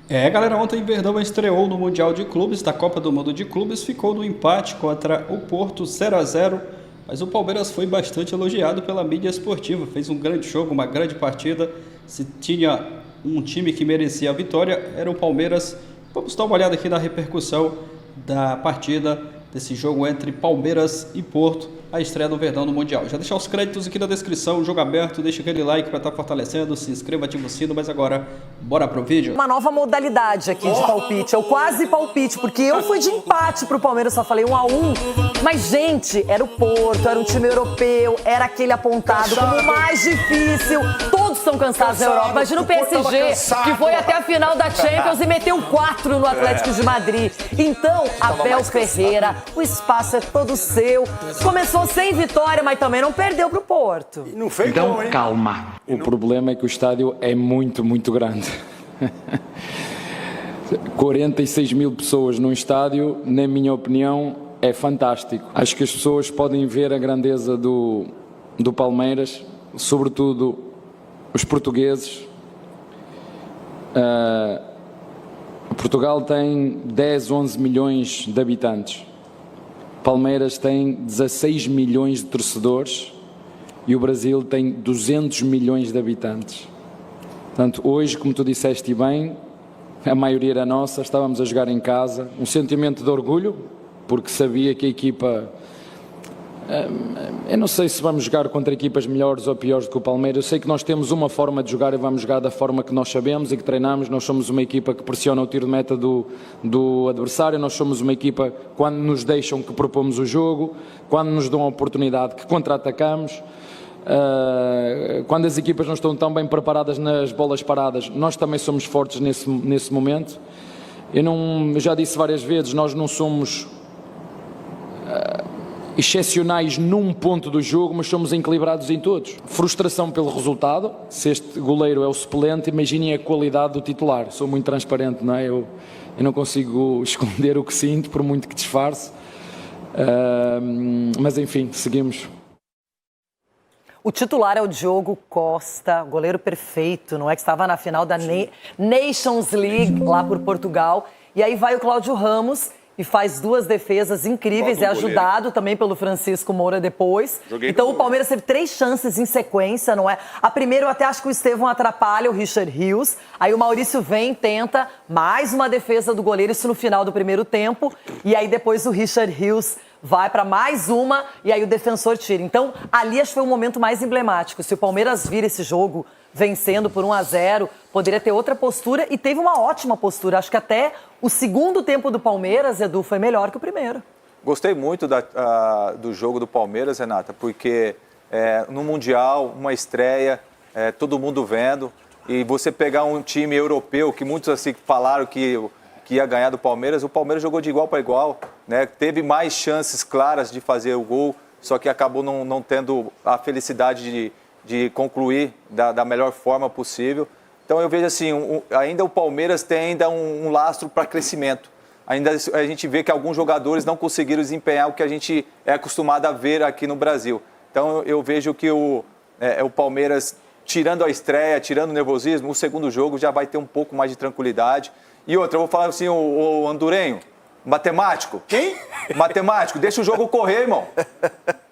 Galera, ontem Verdão estreou no Mundial de Clubes da Copa do Mundo de Clubes, ficou no empate contra o Porto 0-0, mas o Palmeiras foi bastante elogiado pela mídia esportiva, fez um grande jogo, uma grande partida. Se tinha um time que merecia a vitória, era o Palmeiras. Vamos dar uma olhada aqui na repercussão da partida, desse jogo entre Palmeiras e Porto, a estreia do Verdão no Mundial. Já deixar os créditos aqui na descrição, jogo aberto, deixa aquele like para estar fortalecendo, se inscreva, ativa o sino, mas agora, bora pro vídeo. Uma nova modalidade aqui de palpite, é o quase palpite, porque eu fui de empate pro Palmeiras, só falei 1-1, mas gente, era o Porto, era um time europeu, era aquele apontado como o mais difícil, todos estão cansados na Europa, imagina o PSG, que foi até a final da Champions e meteu 4 no Atlético de Madrid. Então, Abel Ferreira, o espaço é todo seu, começou sem vitória, mas também não perdeu pro Porto. Não fez então, gol, hein? calma. O problema é que o estádio é muito, muito grande. 46 mil pessoas num estádio, na minha opinião, é fantástico. Acho que as pessoas podem ver a grandeza do Palmeiras, sobretudo os portugueses. Portugal tem 10, 11 milhões de habitantes. Palmeiras tem 16 milhões de torcedores e o Brasil tem 200 milhões de habitantes. Portanto, hoje, como tu disseste bem, a maioria era nossa, estávamos a jogar em casa, um sentimento de orgulho, porque sabia que a equipa... Eu não sei se vamos jogar contra equipas melhores ou piores do que o Palmeiras. Eu sei que nós temos uma forma de jogar e vamos jogar da forma que nós sabemos e que treinamos. Nós somos uma equipa que pressiona o tiro de meta do adversário. Nós somos uma equipa, quando nos deixam, que propomos o jogo. Quando nos dão a oportunidade, que contra-atacamos. Quando as equipas não estão tão bem preparadas nas bolas paradas, nós também somos fortes nesse momento. Eu já disse várias vezes, nós não somos... excepcionais num ponto do jogo, mas somos equilibrados em todos. Frustração pelo resultado, se este goleiro é o suplente, imaginem a qualidade do titular. Sou muito transparente, não é? Eu não consigo esconder o que sinto, por muito que disfarce. Mas enfim, seguimos. O titular é o Diogo Costa, goleiro perfeito, não é? Que estava na final da Nations League, lá por Portugal. E aí vai o Cláudio Ramos e faz 2 defesas incríveis, é ajudado também pelo Francisco Moura depois. Então o Palmeiras teve 3 chances em sequência, não é? A primeira eu até acho que o Estevão atrapalha o Richard Rios, aí o Maurício vem, tenta mais uma defesa do goleiro, isso no final do primeiro tempo, e aí depois o Richard Rios vai para mais uma e aí o defensor tira. Então ali acho que foi o momento mais emblemático. Se o Palmeiras vira esse jogo vencendo por 1-0, poderia ter outra postura e teve uma ótima postura. Acho que até o segundo tempo do Palmeiras, Edu, foi melhor que o primeiro. Gostei muito do jogo do Palmeiras, Renata, porque no Mundial, uma estreia, todo mundo vendo, e você pegar um time europeu, que muitos assim falaram que ia ganhar do Palmeiras, o Palmeiras jogou de igual para igual, né? Teve mais chances claras de fazer o gol, só que acabou não tendo a felicidade de concluir da melhor forma possível. Então eu vejo assim, ainda o Palmeiras tem ainda um lastro para crescimento. Ainda a gente vê que alguns jogadores não conseguiram desempenhar o que a gente é acostumado a ver aqui no Brasil. Então eu vejo que o Palmeiras, tirando a estreia, tirando o nervosismo, o segundo jogo já vai ter um pouco mais de tranquilidade. E outra, eu vou falar assim, o Andorenho, matemático. Quem? Matemático, deixa o jogo correr, irmão.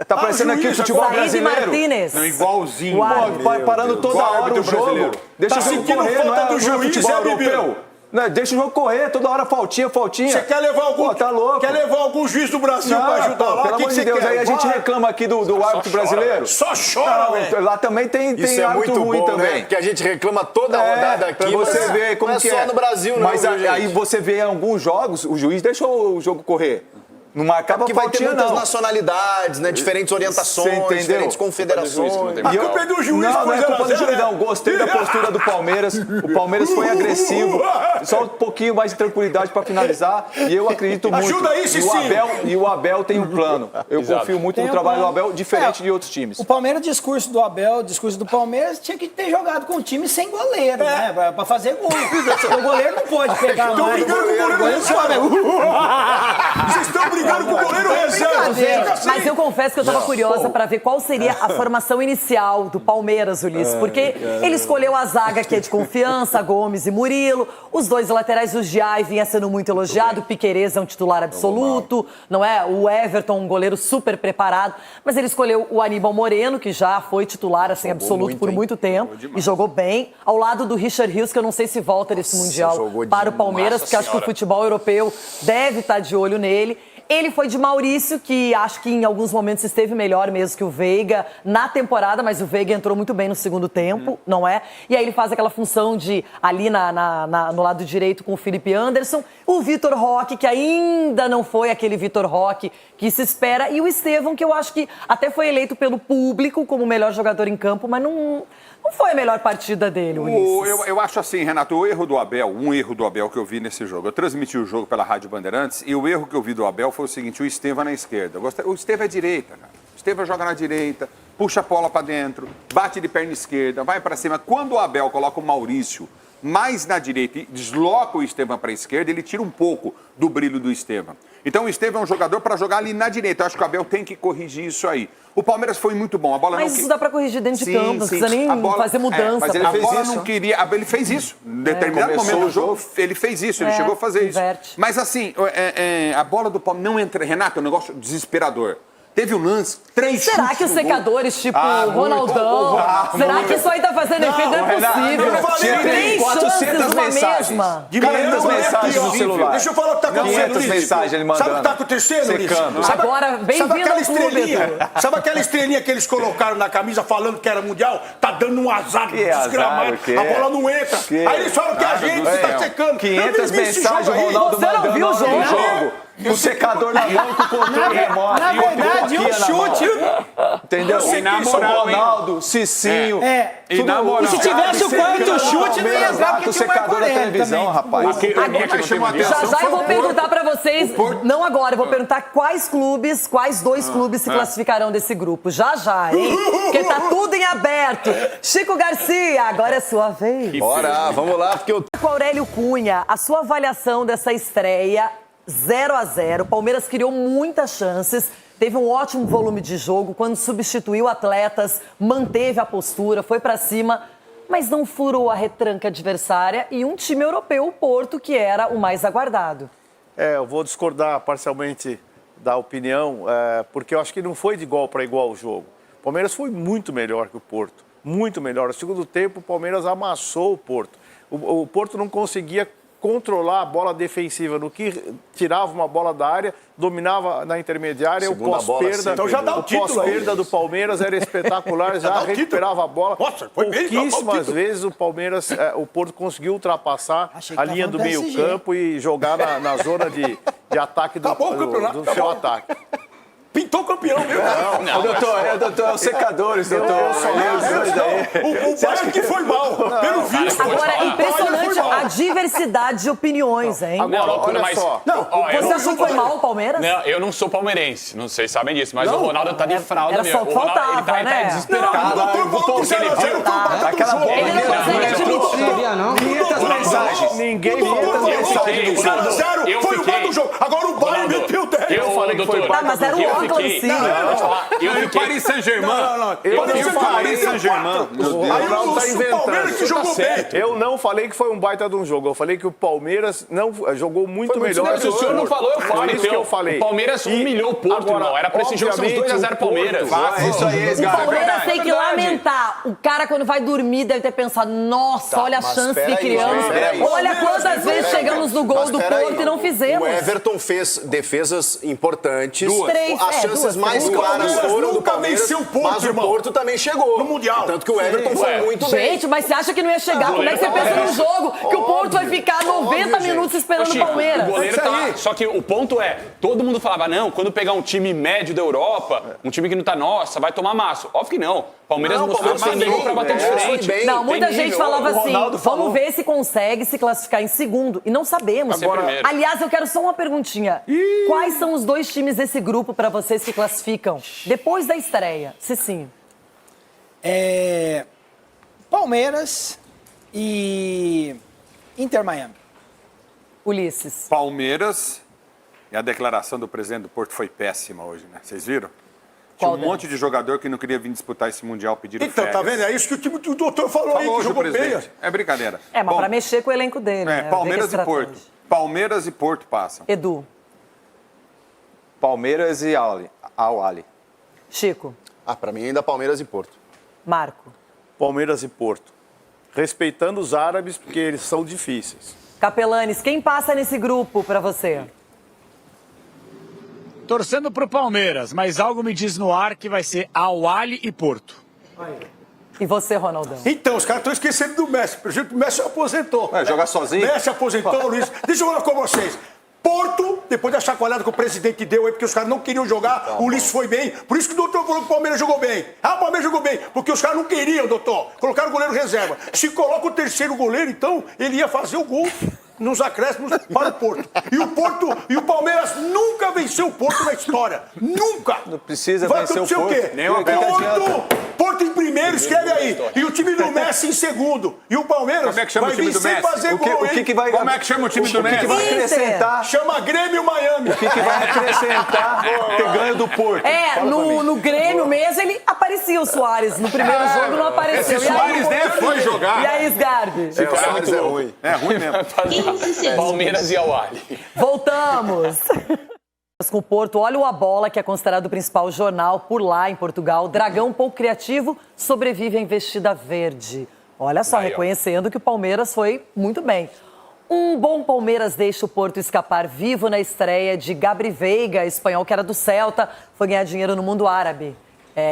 Tá parecendo aqui o futebol brasileiro. Não, igualzinho. Pô, parando toda hora o jogo. Deixa o jogo correr, não é futebol europeu. Não, deixa o jogo correr, toda hora faltinha. Você quer levar algum, tá louco? Quer levar algum juiz do Brasil pra ajudar lá? Pelo amor de Deus, aí a gente reclama aqui do árbitro brasileiro. Só chora, velho. Lá também tem árbitro ruim também. Né? Porque a gente reclama toda a rodada aqui, pra você ver como não é que só no Brasil, não. Mas aí você vê em alguns jogos, o juiz deixou o jogo correr. Não marcava porque vai ter muitas não. nacionalidades, né? Diferentes orientações, diferentes confederações. A culpa é do juiz, não é culpa do juiz, não. Gostei da postura do Palmeiras. O Palmeiras foi agressivo. Só um pouquinho mais de tranquilidade para finalizar. E eu acredito muito. Ajuda aí, Cicinho. E o Abel tem um plano. Eu confio muito no trabalho do Abel, diferente de outros times. O Palmeiras, discurso do Abel, discurso do Palmeiras, tinha que ter jogado com um time sem goleiro, né? Pra fazer gol. O goleiro não pode pegar mais. Estão brigando com o goleiro reserva. Vocês estão brigando com o goleiro reserva. Mas eu confesso que eu estava curiosa para ver qual seria a formação inicial do Palmeiras, Ulisses. Porque ele escolheu a zaga que é de confiança, Gomes e Murilo. Os Os dois laterais, o Giai vinha sendo muito elogiado, o Piquerez é um titular absoluto, não é? O Everton, um goleiro super preparado, mas ele escolheu o Aníbal Moreno, que já foi titular assim, absoluto por muito tempo e jogou bem, ao lado do Richard Rios, que eu não sei se volta nesse Mundial para o Palmeiras, porque acho que o futebol europeu deve estar de olho nele. Ele foi de Maurício, que acho que em alguns momentos esteve melhor mesmo que o Veiga na temporada, mas o Veiga entrou muito bem no segundo tempo, não é? E aí ele faz aquela função de ali no lado direito com o Felipe Anderson, o Vitor Roque, que ainda não foi aquele Vitor Roque que se espera, e o Estevão, que eu acho que até foi eleito pelo público como o melhor jogador em campo, mas não foi a melhor partida dele, Ulisses. Eu acho assim, Renato, um erro do Abel que eu vi nesse jogo. Eu transmiti o jogo pela Rádio Bandeirantes e o erro que eu vi do Abel foi o seguinte, o Estevão na esquerda. O Estevão é direita, cara. O Estevão joga na direita, puxa a bola para dentro, bate de perna esquerda, vai para cima. Quando o Abel coloca o Maurício mais na direita e desloca o Estevão para a esquerda, ele tira um pouco do brilho do Estevão. Então o Estevão é um jogador para jogar ali na direita. Eu acho que o Abel tem que corrigir isso aí. O Palmeiras foi muito bom. A bola mas não... isso dá para corrigir dentro de campo, não precisa nem fazer mudança. Mas ele fez isso. Não queria... Ele fez isso. Em determinado momento do jogo, ele fez isso. Ele chegou a fazer inverte. isso. Mas assim, a bola do Palmeiras não entra... Renato, é um negócio desesperador. Teve um lance, 3 chutes. Será que os secadores, tipo Ronaldão, será que isso aí tá fazendo efeito? Não é possível. 3 chances numa mesma. 500 mensagens no celular. Deixa eu falar o que tá acontecendo. 500 mensagens ele mandando. Sabe o que tá acontecendo, Ulisses? Agora, bem-vindo ao clube. Sabe aquela estrelinha que eles colocaram na camisa falando que era mundial? Tá dando um azar desgramado. A bola não entra. Aí eles falam que a gente tá secando. 500 mensagens, o Ronaldo Você não viu o jogo? O secador na mão com o controle remoto. Na verdade, um chute. Entendeu? E na moral, Ronaldo, Cicinho. E na moral. E se tivesse o quarto chute, não ia entrar porque o secador da televisão, rapaz. Já eu vou perguntar pra vocês, não agora, eu vou perguntar quais dois clubes se classificarão desse grupo. Já, hein? Porque tá tudo em aberto. Chico Garcia, agora é sua vez. Bora, vamos lá, porque eu... Aurélio Cunha, a sua avaliação dessa estreia 0-0, o Palmeiras criou muitas chances, teve um ótimo volume de jogo, quando substituiu atletas, manteve a postura, foi pra cima, mas não furou a retranca adversária e um time europeu, o Porto, que era o mais aguardado. Eu vou discordar parcialmente da opinião, porque eu acho que não foi de igual para igual o jogo. O Palmeiras foi muito melhor que o Porto, muito melhor. No segundo tempo, o Palmeiras amassou o Porto. O Porto não conseguia controlar a bola defensiva, no que tirava uma bola da área, dominava na intermediária, segunda o pós-perda então já dá o pós-perda do Palmeiras era espetacular, já recuperava a bola. Nossa, foi bem, pouquíssimas vezes o Palmeiras, o Porto conseguiu ultrapassar a linha do meio-campo e jogar na zona de ataque do seu ataque. Pintou campeão, viu? Não, doutor, é os secadores, doutor. O Vasco que foi mal, pelo visto. Agora, é impressionante a diversidade de opiniões, hein? Agora, olha só. Você achou que foi mal o Palmeiras? Não, eu não sou palmeirense, não sei se sabem disso, mas o Ronaldo tá de fralda era mesmo. só o que O Ronaldo, faltava, ele tá né? desesperado. O doutor falou que 0x0 foi Aquela bola Ele não consegue admitir. 500 mensagens. Ninguém foi o bar do jogo. Agora o Bayern meteu o 10. Eu falei que foi Tá, mas era o Auckland City. Eu fiquei... Paris Saint-Germain. Eu Paris Saint-Germain. Aí o Palmeiras que jogou bem. certo. Eu não falei que foi um baita de um jogo. Eu falei que o Palmeiras não jogou muito melhor. Se o senhor não falou, eu falo. Foi isso que eu falei. O Palmeiras humilhou o Porto, agora, irmão. Era pra esse jogo ser uns 2x0 Palmeiras. É isso aí, O Palmeiras tem que lamentar. O cara, quando vai dormir, deve ter pensado, nossa, olha a chance que criamos. Olha quantas vezes chegamos no gol do Porto e não fizemos. O Everton fez defesas importantes. Três, As chances duas. mais claras foram do Palmeiras, mas o Porto também chegou. No Mundial. Tanto que o Everton foi muito bem. Gente, mas você acha que não ia chegar? Como é que você pensa num jogo que o Porto vai ficar 90 minutos esperando o Palmeiras? O goleiro tá lá. Só que o ponto é, todo mundo falava, não, quando pegar um time médio da Europa, um time que não tá, nossa, vai tomar massa. Óbvio que não. Palmeiras mostrou sem nível pra bater de frente. Não, muita gente falava assim, vamos ver se consegue se classificar em segundo. E não sabemos. Aliás, eu quero só uma perguntinha. Quais são os dois times desse grupo pra vocês que classificam depois da estreia? Cicinho. Palmeiras e Inter Miami. Ulisses. Palmeiras, e a declaração do presidente do Porto foi péssima hoje, né? Vocês viram? Tinha Qual um monte de jogador que não queria vir disputar esse Mundial pedindo Então, férias. tá vendo? É isso que o time do doutor falou aí, Falou que hoje o jogou bem. presidente. É brincadeira. Mas Bom, para mexer com o elenco dele, né? Ver Palmeiras que e Porto. estratégia. Palmeiras e Porto passam. Edu, Palmeiras e Al-Ahly. Chico, Pra mim ainda Palmeiras e Porto. Marco, Palmeiras e Porto. Respeitando os árabes, porque eles são difíceis. Capelanes, quem passa nesse grupo para você? Torcendo pro Palmeiras, mas algo me diz no ar que vai ser Al-Ahly e Porto. E você, Ronaldão? Então, os caras estão esquecendo do Messi. Por exemplo, o Messi aposentou. Jogar sozinho? Messi aposentou, Luiz. Deixa eu falar com vocês. Porto, depois da chacoalhada que o presidente deu aí, porque os caras não queriam jogar, o Ulisses foi bem. Por isso que o doutor falou que o Palmeiras jogou bem. O Palmeiras jogou bem, porque os caras não queriam, doutor. Colocaram o goleiro reserva. Se coloca o terceiro goleiro, então, ele ia fazer o gol nos acréscimos para o Porto. E o Palmeiras nunca venceu o Porto na história. Nunca! Não precisa Vai vencer o acontecer Porto. quê? Nem o Abel. Porto em primeiro, escreve aí. E o time do Messi em segundo. E o Palmeiras Como é que chama vai o time vir do sem Messi? fazer gol, hein? Como é que chama o time do O que Messi? vai acrescentar? Chama Grêmio Miami. O que vai acrescentar ter ganho do Porto? Fala pra mim. No Grêmio mesmo, ele aparecia o Soares. No primeiro jogo não apareceu. Esse Soares nem foi jogar. E aí, Sgarbi? O Soares é ruim. É ruim mesmo. Palmeiras e Al-Ahly. Voltamos! Com o Porto, olha o A Bola, que é considerado o principal jornal por lá em Portugal. Dragão pouco criativo sobrevive à investida verde. Olha só, Aí, ó. reconhecendo que o Palmeiras foi muito bem. Um bom Palmeiras deixa o Porto escapar vivo na estreia de Gabri Veiga, espanhol que era do Celta, foi ganhar dinheiro no mundo árabe.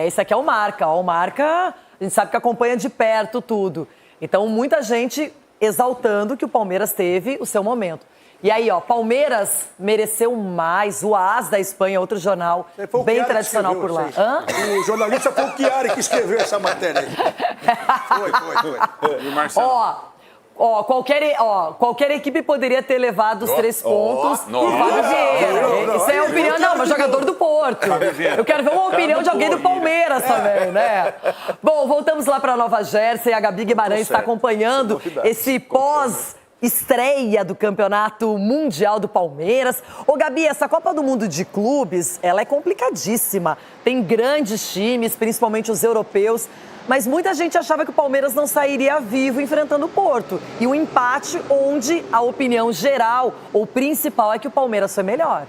Esse aqui é o Marca. Ó, o Marca, a gente sabe que acompanha de perto tudo. Então, muita gente exaltando que o Palmeiras teve o seu momento. E aí, ó, Palmeiras mereceu mais. O AS da Espanha, outro jornal Foi o bem Chiari que tradicional escreveu por lá. isso aí. O jornalista foi o Chiari que escreveu essa matéria aí. Foi. E o Marcelo? Qualquer equipe poderia ter levado os 3 pontos pro Fábio Vieira. Isso é a opinião, não, mas jogador do Porto. Eu quero ver uma opinião de alguém do Palmeiras também, né? Bom, voltamos lá para Nova Jersey. A Gabi Guimarães está acompanhando esse pós-estreia do Campeonato Mundial do Palmeiras. Ô, Gabi, essa Copa do Mundo de Clubes, ela é complicadíssima. Tem grandes times, principalmente os europeus. Mas muita gente achava que o Palmeiras não sairia vivo enfrentando o Porto. E um empate onde a opinião geral, ou principal, é que o Palmeiras foi melhor.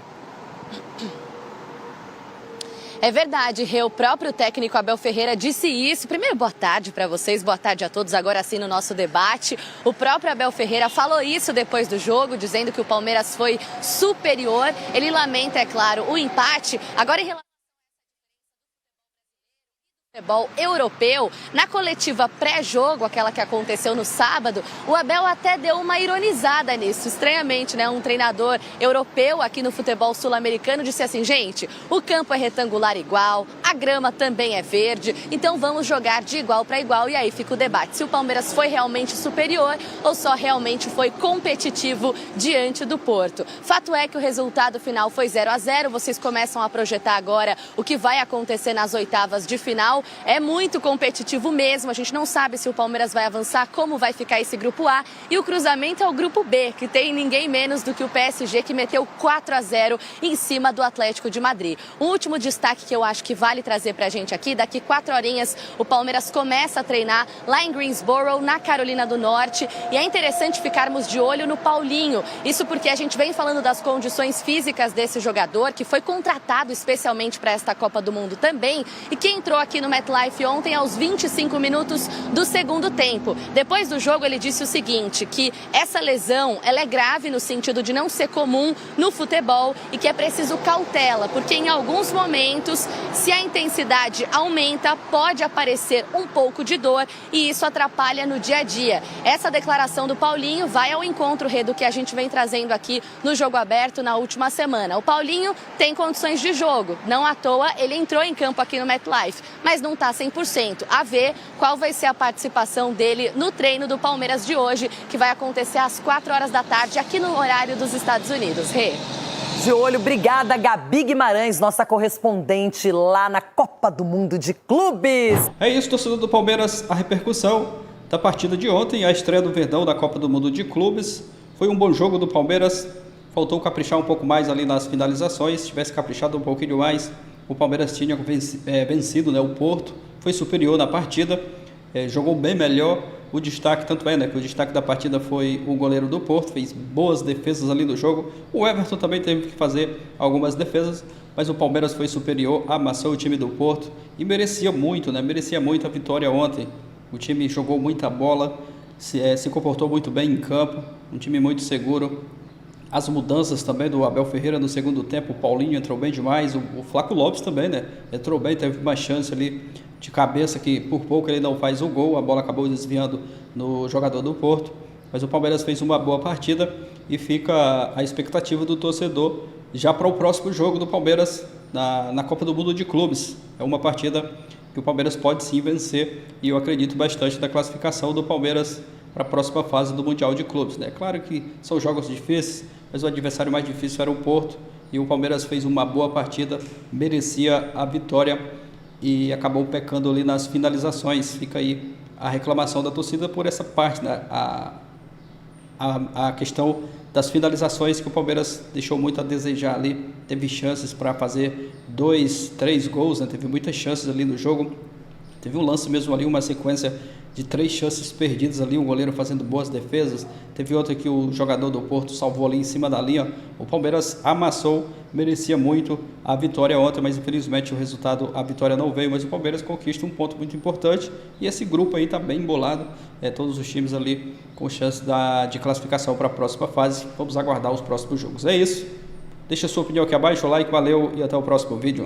É verdade, Rê. O próprio técnico Abel Ferreira disse isso. Primeiro, boa tarde para vocês, boa tarde a todos. Agora sim, no nosso debate, o próprio Abel Ferreira falou isso depois do jogo, dizendo que o Palmeiras foi superior. Ele lamenta, é claro, o empate. Agora, em relação futebol europeu, na coletiva pré-jogo, aquela que aconteceu no sábado, o Abel até deu uma ironizada nisso. Estranhamente, né? Um treinador europeu aqui no futebol sul-americano disse assim: gente, o campo é retangular igual, a grama também é verde, então vamos jogar de igual para igual. E aí fica o debate se o Palmeiras foi realmente superior ou só realmente foi competitivo diante do Porto. Fato é que o resultado final foi 0-0. Vocês começam a projetar agora o que vai acontecer nas oitavas de final. É muito competitivo mesmo, a gente não sabe se o Palmeiras vai avançar, como vai ficar esse grupo A. E o cruzamento é o grupo B, que tem ninguém menos do que o PSG, que meteu 4-0 em cima do Atlético de Madrid. Um último destaque que eu acho que vale trazer pra gente aqui: daqui 4 horinhas o Palmeiras começa a treinar lá em Greensboro, na Carolina do Norte. E é interessante ficarmos de olho no Paulinho. Isso porque a gente vem falando das condições físicas desse jogador, que foi contratado especialmente para esta Copa do Mundo também, e que entrou aqui no MetLife ontem aos 25 minutos do segundo tempo. Depois do jogo ele disse o seguinte, que essa lesão ela é grave no sentido de não ser comum no futebol e que é preciso cautela, porque em alguns momentos, se a intensidade aumenta, pode aparecer um pouco de dor e isso atrapalha no dia a dia. Essa declaração do Paulinho vai ao encontro, Rê, do que a gente vem trazendo aqui no Jogo Aberto na última semana. O Paulinho tem condições de jogo, não à toa ele entrou em campo aqui no MetLife, mas não está 100%. A ver qual vai ser a participação dele no treino do Palmeiras de hoje, que vai acontecer às 4 horas da tarde, aqui no horário dos Estados Unidos. Rê. De olho, obrigada, Gabi Guimarães, nossa correspondente lá na Copa do Mundo de Clubes. É isso, torcedor do Palmeiras, a repercussão da partida de ontem, a estreia do Verdão da Copa do Mundo de Clubes. Foi um bom jogo do Palmeiras, faltou caprichar um pouco mais ali nas finalizações, se tivesse caprichado um pouquinho mais, o Palmeiras tinha vencido, né, o Porto, foi superior na partida, jogou bem melhor. O destaque, tanto é, né, que o destaque da partida foi o goleiro do Porto, fez boas defesas ali no jogo. O Everton também teve que fazer algumas defesas, mas o Palmeiras foi superior, amassou o time do Porto e merecia muito, né, merecia muito a vitória ontem. O time jogou muita bola, se comportou muito bem em campo, um time muito seguro. As mudanças também do Abel Ferreira no segundo tempo, o Paulinho entrou bem demais, o Flaco Lopes também, né, entrou bem, teve uma chance ali de cabeça que por pouco ele não faz o gol, a bola acabou desviando no jogador do Porto, mas o Palmeiras fez uma boa partida e fica a expectativa do torcedor já para o próximo jogo do Palmeiras na Copa do Mundo de Clubes. É uma partida que o Palmeiras pode sim vencer e eu acredito bastante na classificação do Palmeiras para a próxima fase do Mundial de Clubes, né? Claro que são jogos difíceis, mas o adversário mais difícil era o Porto e o Palmeiras fez uma boa partida, merecia a vitória e acabou pecando ali nas finalizações. Fica aí a reclamação da torcida por essa parte, né? A questão das finalizações, que o Palmeiras deixou muito a desejar ali, teve chances para fazer 2, 3 gols, né? Teve muitas chances ali no jogo, teve um lance mesmo ali, uma sequência de 3 chances perdidas ali, o goleiro fazendo boas defesas, teve outra que o jogador do Porto salvou ali em cima da linha. O Palmeiras amassou, merecia muito a vitória ontem, mas infelizmente o resultado, a vitória não veio, mas o Palmeiras conquista um ponto muito importante e esse grupo aí está bem embolado, todos os times ali com chance de classificação para a próxima fase. Vamos aguardar os próximos jogos. É isso, deixa a sua opinião aqui abaixo, like, valeu e até o próximo vídeo.